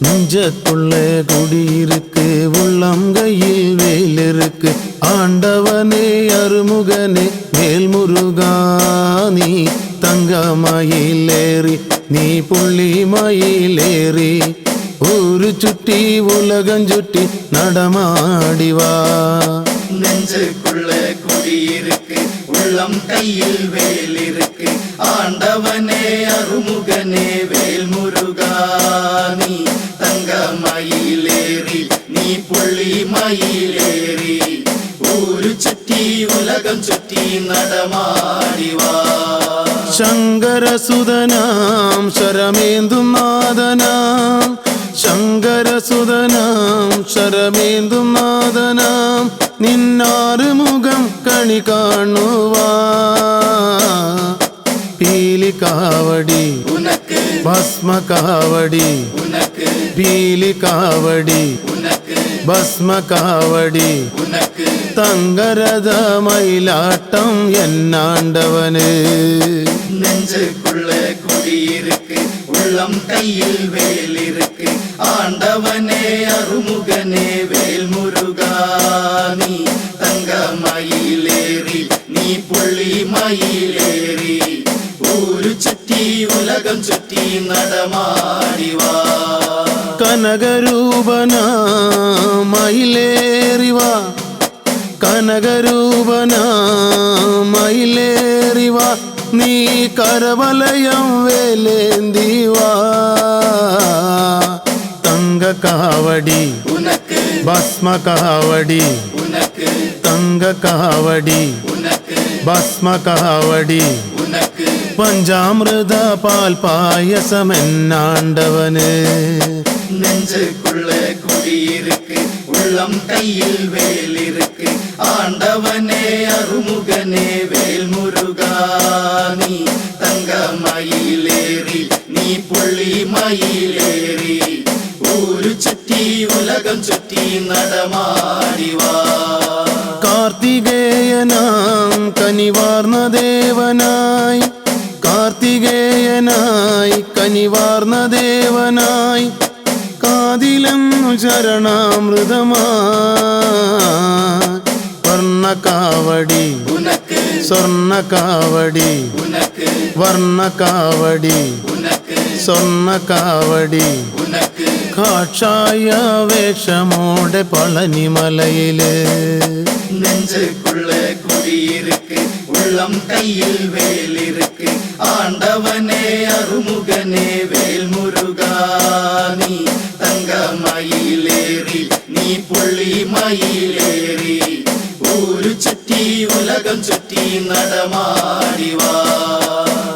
நெஞ்சத்துள்ளே குடியிருக்கு, உள்ளம் கையில் வேல் இருக்கு. ஆண்டவனே அருமுகனே வேல்முருகா, நீ தங்க மயிலேறி நீ புள்ளி மயிலேறி ஊரு சுட்டி உலகஞ்சுட்டி நடமாடிவா. நெஞ்சுக்குள்ள குடியிருக்கு, உள்ளம் கையில் வேல் இருக்கு. ஆண்டவனே அருமுகனே வேல்முருகா, நீ தங்க மயிலேறி நீ புள்ளி மயிலேறி ஊரு சுற்றி உலகம் சுற்றி நடமாடிவா. ശങ്കര സുതനാം ശരമേന്ദും നാദനാം, ശങ്കര സുതനാം ശരമേന്ദും നാദനാം, നിന്നാറ് മുഖം കണി കാണുവാ. പീലി കാവടി ഉനക്ക് ഭസ്മ കാവടി, ഉനക്ക് പീലി കാവടി ഉനക്ക് ഭസ്മ കാവടി, ഉനക്ക് തങ്കരഥ മയിലാട്ടം എന്നാണ്ടവന്. நெஞ்சுக்குள்ள குடியிருக்கு, உள்ளம் கையில் வேல் இருக்கு. ஆண்டவனே அருமுகனே வேல்முருகா, நீ தங்க மயிலேறி நீ புள்ளி மயிலேறி ஊரு சுற்றி உலகம் சுற்றி நடமாடிவா. കനകരൂപനാ മയിലേറിവാ, കനകരൂപനാ മയിലേറിവാ, നീ കരവലയം വേലേന്തിവാ. തങ്ക കാവടി ഉനക്ക് ഭസ്മ കാവടി, ഉനക്ക് തങ്ക കാവടി ഉനക്ക് ഭസ്മ കാവടി, ഉനക്ക് പഞ്ചാമൃത പാൽ പായസമെന്നാണ്ടവന്. நெஞ்சுக்குள்ள குடியிருக்கு, உள்ளம் கையில் வேல் இருக்கு. ஆண்டவனே அருமுகனே வேல்முருகா, நீ தங்க மயிலேறி நீ புள்ளி மயிலேறி ஊரு சுற்றி உலகம் சுற்றி நடமாடிவா. കാർത്തികേയനാം കനിവാർന്ന ദേവനായി, കാർത്തികേയനായി കനിവാർന്ന ദേവനായി, കാതിലെന്നു ചരണാമൃതമായി വർണ്ണകാവടി ഉനക്ക് സ്വർണ്ണകാവടി, ഉനക്ക് വർണ്ണകാവടി ഉനക്ക് സ്വർണ്ണകാവടി, ഉനക്ക് കാഷായ വേഷമോടെ പളനിമലയില്. நெஞ்சுக்குள்ள குடியிருக்கு, உள்ளம் கையில் வேல் இருக்கு. ஆண்டவனே அருமுகனே வேல்முருகா, நீ தங்க மயிலேறி நீ புள்ளி மயிலேறி ஊரு சுற்றி உலகம் சுற்றி நடமாடிவா.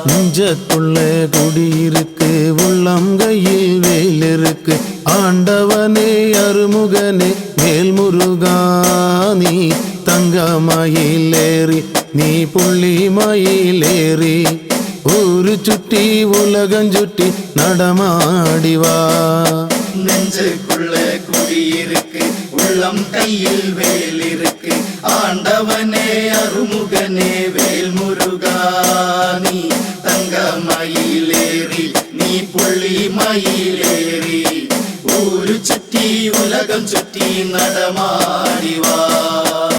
நெஞ்சத்துள்ளே குடியிருக்கு, உள்ளம் கையில் வேல் இருக்கு. ஆண்டவனே அருமுகனே வேல்முருகா, நீ தங்க மயிலேறி நீ புள்ளி மயிலேறி ஊரு சுட்டி உலகஞ்சுட்டி நடமாடிவா. நெஞ்சுக்குள்ள குடியிருக்கு, உள்ளம் கையில் வேல் இருக்கு. ஆண்டவனே அருமுகனே வேல்முருகா, நீ தங்க மயிலேறி நீ புள்ளி மயிலேறி ஊரு சுற்றி உலகம் சுற்றி நடமாடிவா.